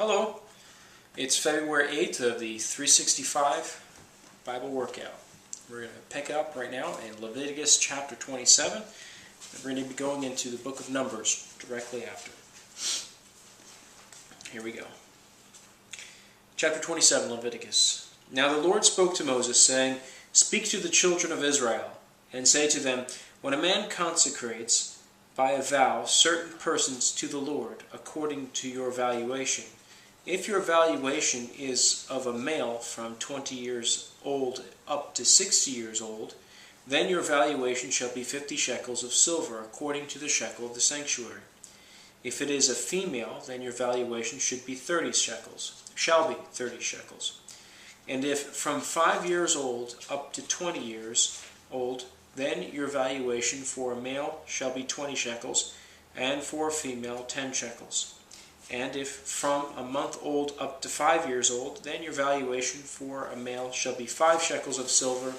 Hello, it's February 8th of the 365 Bible Workout. We're going to pick up right now in Leviticus chapter 27. And we're going to be going into the book of Numbers directly after. Here we go. Chapter 27, Leviticus. Now the Lord spoke to Moses, saying, "Speak to the children of Israel, and say to them, when a man consecrates by a vow certain persons to the Lord, according to your valuation, if your valuation is of a male from 20 years old up to 60 years old, then your valuation shall be 50 shekels of silver, according to the shekel of the sanctuary. If it is a female, then your valuation should be 30 shekels, shall be 30 shekels. And if from 5 years old up to 20 years old, then your valuation for a male shall be 20 shekels, and for a female 10 shekels. And if from a month old up to 5 years old, then your valuation for a male shall be 5 shekels of silver,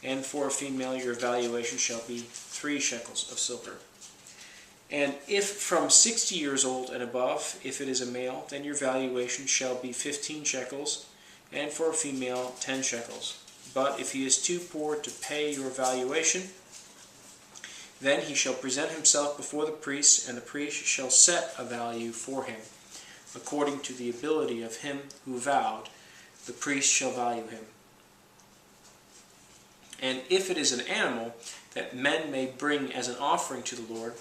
and for a female your valuation shall be 3 shekels of silver. And if from 60 years old and above, if it is a male, then your valuation shall be 15 shekels, and for a female 10 shekels. But if he is too poor to pay your valuation, then he shall present himself before the priest, and the priest shall set a value for him. According to the ability of him who vowed, the priest shall value him. And if it is an animal that men may bring as an offering to the Lord,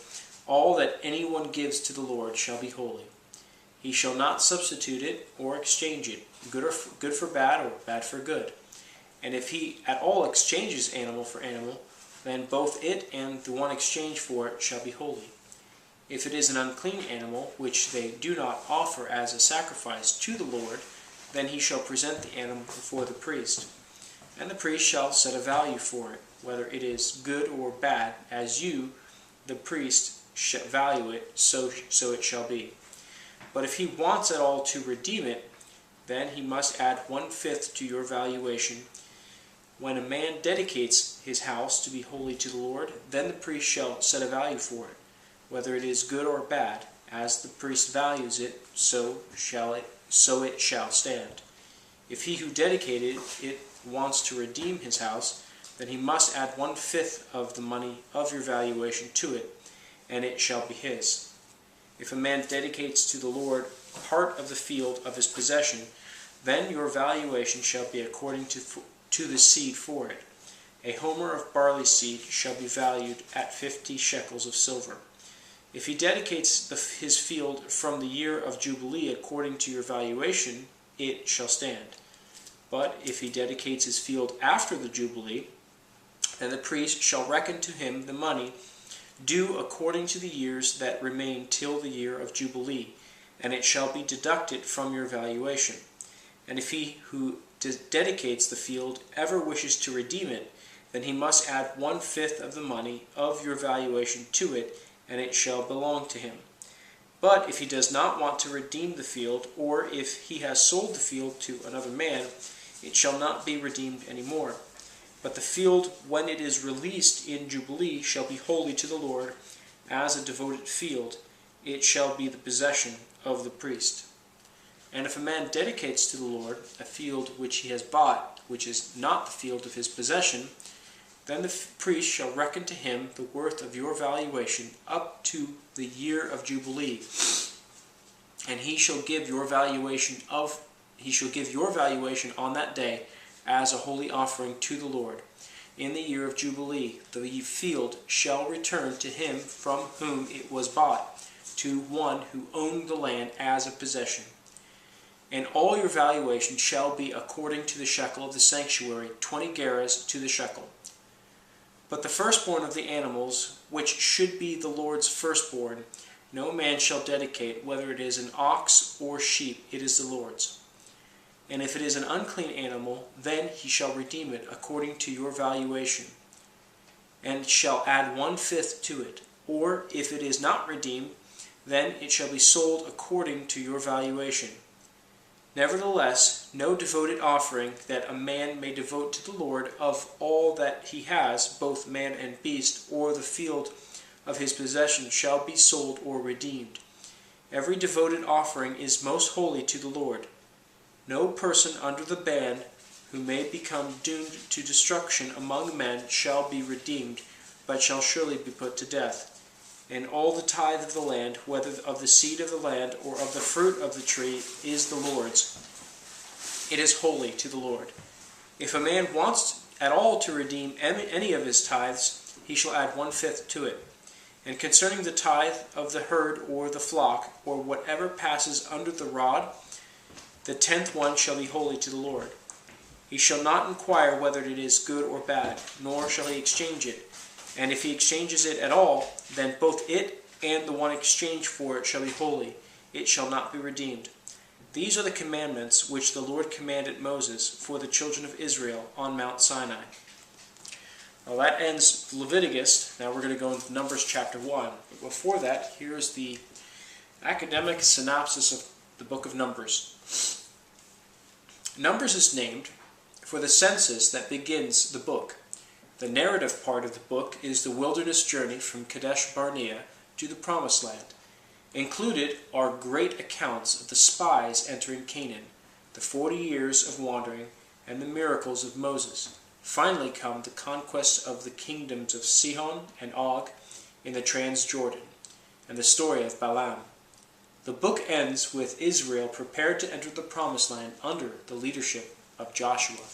all that anyone gives to the Lord shall be holy. He shall not substitute it or exchange it, good for bad or bad for good. And if he at all exchanges animal for animal, then both it and the one exchanged for it shall be holy. If it is an unclean animal, which they do not offer as a sacrifice to the Lord, then he shall present the animal before the priest. And the priest shall set a value for it, whether it is good or bad, as you, the priest, value it, so it shall be. But if he wants at all to redeem it, then he must add 1/5 to your valuation. When a man dedicates his house to be holy to the Lord, then the priest shall set a value for it, whether it is good or bad, as the priest values it, so it shall stand. If he who dedicated it wants to redeem his house, then he must add 1/5 of the money of your valuation to it, and it shall be his. If a man dedicates to the Lord part of the field of his possession, then your valuation shall be according to the seed for it. A homer of barley seed shall be valued at 50 shekels of silver. If he dedicates his field from the year of Jubilee according to your valuation, it shall stand. But if he dedicates his field after the Jubilee, then the priest shall reckon to him the money due according to the years that remain till the year of Jubilee, and it shall be deducted from your valuation. And if he who dedicates the field ever wishes to redeem it, then he must add 1/5 of the money of your valuation to it, and it shall belong to him. But if he does not want to redeem the field, or if he has sold the field to another man, it shall not be redeemed any more. But the field, when it is released in Jubilee, shall be holy to the Lord as a devoted field. It shall be the possession of the priest. And if a man dedicates to the Lord a field which he has bought, which is not the field of his possession, then the priest shall reckon to him the worth of your valuation up to the year of Jubilee, and he shall give your valuation on that day as a holy offering to the Lord. In the year of Jubilee, the field shall return to him from whom it was bought, to one who owned the land as a possession. And all your valuation shall be according to the shekel of the sanctuary, 20 gerahs to the shekel. But the firstborn of the animals, which should be the Lord's firstborn, no man shall dedicate, whether it is an ox or sheep, it is the Lord's. And if it is an unclean animal, then he shall redeem it according to your valuation, and shall add 1/5 to it. Or if it is not redeemed, then it shall be sold according to your valuation. Nevertheless, no devoted offering that a man may devote to the Lord of all that he has, both man and beast, or the field of his possession, shall be sold or redeemed. Every devoted offering is most holy to the Lord. No person under the ban who may become doomed to destruction among men shall be redeemed, but shall surely be put to death. And all the tithe of the land, whether of the seed of the land or of the fruit of the tree, is the Lord's. It is holy to the Lord. If a man wants at all to redeem any of his tithes, he shall add 1/5 to it. And concerning the tithe of the herd or the flock, or whatever passes under the rod, the 10th one shall be holy to the Lord. He shall not inquire whether it is good or bad, nor shall he exchange it. And if he exchanges it at all, then both it and the one exchanged for it shall be holy. It shall not be redeemed. These are the commandments which the Lord commanded Moses for the children of Israel on Mount Sinai. Well, that ends Leviticus. Now we're going to go into Numbers chapter 1. But before that, here's the academic synopsis of the book of Numbers. Numbers is named for the census that begins the book. The narrative part of the book is the wilderness journey from Kadesh Barnea to the Promised Land. Included are great accounts of the spies entering Canaan, the 40 years of wandering, and the miracles of Moses. Finally come the conquest of the kingdoms of Sihon and Og in the Transjordan, and the story of Balaam. The book ends with Israel prepared to enter the Promised Land under the leadership of Joshua.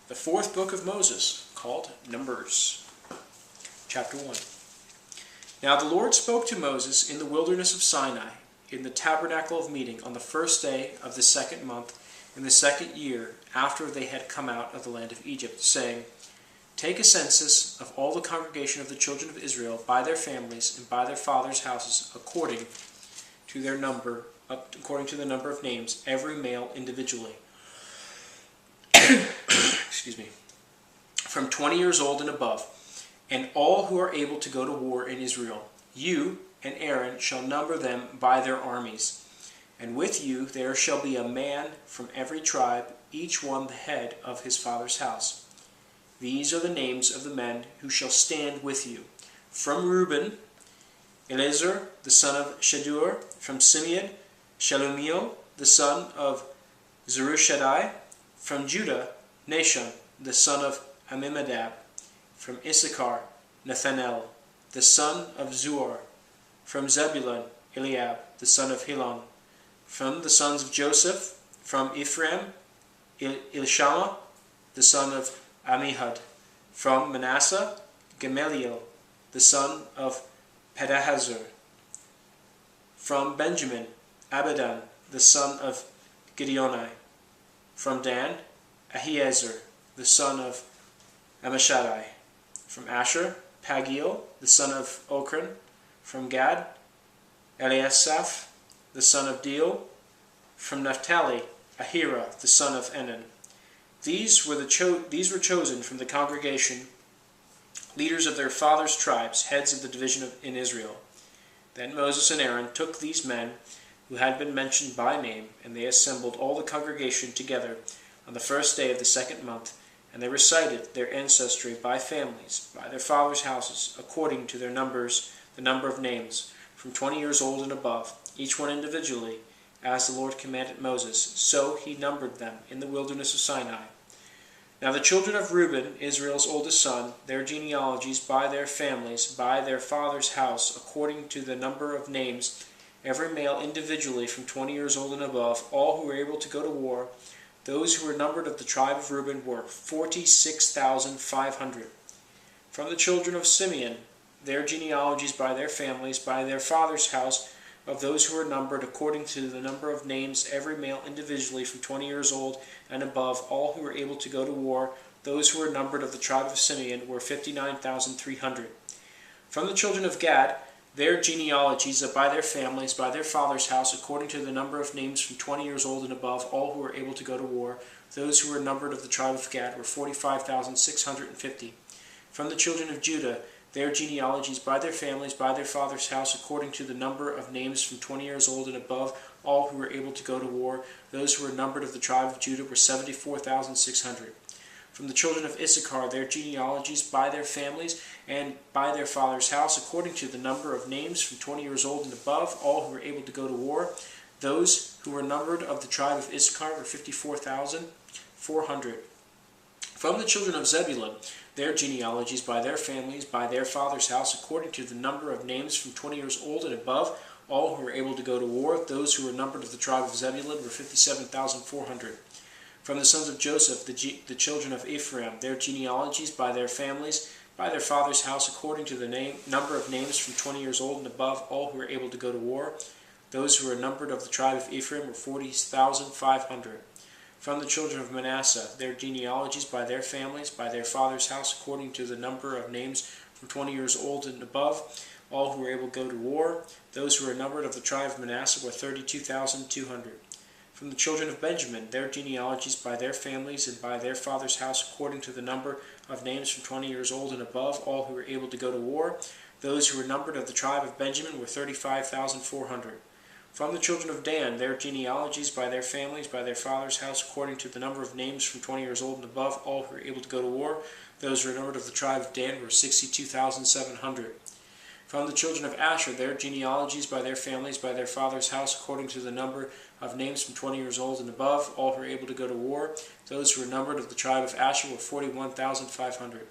The fourth book of Moses, called Numbers. Chapter 1. Now the Lord spoke to Moses in the wilderness of Sinai, in the tabernacle of meeting, on the first day of the 2nd month, in the 2nd year after they had come out of the land of Egypt, saying, Take a census of all the congregation of the children of Israel by their families and by their fathers' houses, according to the number of names, every male individually. Excuse me. From 20 years old and above, and all who are able to go to war in Israel. You and Aaron shall number them by their armies. And with you there shall be a man from every tribe, each one the head of his father's house. These are the names of the men who shall stand with you. From Reuben, Eliezer, the son of Shadur. From Simeon, Shelumiel, the son of Zerushadai. From Judah, Nashon, the son of Amminadab. From Issachar, Nathanael, the son of Zuar. From Zebulun, Eliab, the son of Helon. From the sons of Joseph, from Ephraim, Elishama, the son of Ammihud. From Manasseh, Gamaliel, the son of Pedahazur. From Benjamin, Abidan, the son of Gideoni. From Dan, Ahiezer, the son of Ammishaddai. From Asher, Pagiel, the son of Ochran. From Gad, Eliasaph, the son of Deo. From Naphtali, Ahira, the son of Enan. These were chosen from the congregation, leaders of their fathers' tribes, heads of the division in Israel. Then Moses and Aaron took these men who had been mentioned by name, and they assembled all the congregation together on the first day of the 2nd month, and they recited their ancestry by families, by their fathers' houses, according to their numbers, the number of names, from 20 years old and above, each one individually, as the Lord commanded Moses. So he numbered them in the wilderness of Sinai. Now the children of Reuben, Israel's oldest son, their genealogies by their families, by their father's house, according to the number of names, every male individually from 20 years old and above, all who were able to go to war, those who were numbered of the tribe of Reuben were 46,500. From the children of Simeon, their genealogies by their families, by their father's house, of those who were numbered according to the number of names, every male individually from 20 years old and above, all who were able to go to war, those who were numbered of the tribe of Simeon were 59,300. From the children of Gad, their genealogies by their families, by their father's house, according to the number of names from 20 years old and above, all who were able to go to war, those who were numbered of the tribe of Gad were 45,650. From the children of Judah, their genealogies by their families, by their father's house, according to the number of names from 20 years old and above, all who were able to go to war, those who were numbered of the tribe of Judah were 74,600. From the children of Issachar, their genealogies by their families and by their father's house, according to the number of names from 20 years old and above, all who were able to go to war. Those who were numbered of the tribe of Issachar were 54,400. From the children of Zebulun, their genealogies by their families, by their father's house, according to the number of names from 20 years old and above, all who were able to go to war. Those who were numbered of the tribe of Zebulun were 57,400. From the sons of Joseph, the children of Ephraim, their genealogies by their families, by their father's house, according to the number of names from 20 years old and above, all who were able to go to war. Those who were numbered of the tribe of Ephraim were 40,500. From the children of Manasseh, their genealogies by their families, by their father's house, according to the number of names from 20 years old and above, all who were able to go to war. Those who were numbered of the tribe of Manasseh were 32,200. From the children of Benjamin, their genealogies by their families and by their father's house, according to the number of names from 20 years old and above, all who were able to go to war. Those who were numbered of the tribe of Benjamin were 35,400. From the children of Dan, their genealogies by their families, by their father's house, according to the number of names from 20 years old and above, all who were able to go to war. Those who were numbered of the tribe of Dan were 62,700. From the children of Asher, their genealogies by their families, by their father's house, according to the number of names from 20 years old and above, all who were able to go to war. Those who were numbered of the tribe of Asher were 41,500.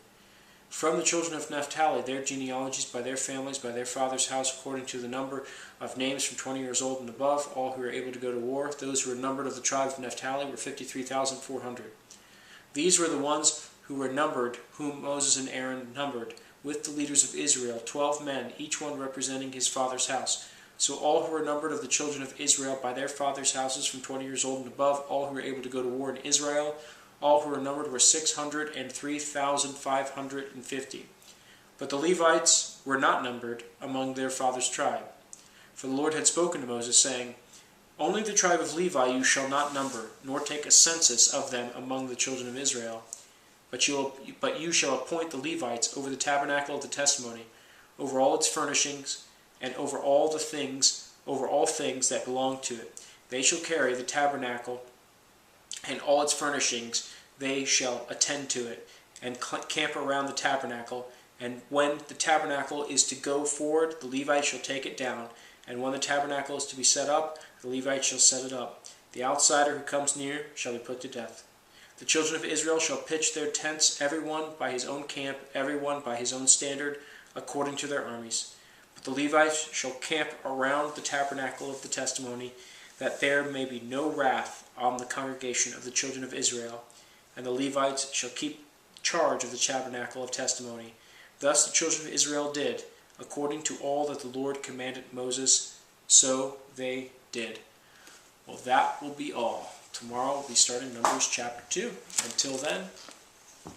From the children of Naphtali, their genealogies by their families, by their father's house, according to the number of names from 20 years old and above, all who were able to go to war. Those who were numbered of the tribe of Naphtali were 53,400. These were the ones who were numbered, whom Moses and Aaron numbered, with the leaders of Israel, 12 men, each one representing his father's house. So all who were numbered of the children of Israel by their father's houses from 20 years old and above, all who were able to go to war in Israel, all who were numbered were 603,550. But the Levites were not numbered among their father's tribe. For the Lord had spoken to Moses, saying, Only the tribe of Levi you shall not number, nor take a census of them among the children of Israel. But you shall appoint the Levites over the tabernacle of the testimony, over all its furnishings, and over all things that belong to it. They shall carry the tabernacle and all its furnishings. They shall attend to it, and camp around the tabernacle. And when the tabernacle is to go forward, the Levites shall take it down. And when the tabernacle is to be set up, the Levites shall set it up. The outsider who comes near shall be put to death. The children of Israel shall pitch their tents, every one by his own camp, every one by his own standard, according to their armies. But the Levites shall camp around the tabernacle of the testimony, that there may be no wrath on the congregation of the children of Israel. And the Levites shall keep charge of the tabernacle of testimony. Thus the children of Israel did, according to all that the Lord commanded Moses, so they did. Well, that will be all. Tomorrow we'll be starting Numbers chapter 2. Until then,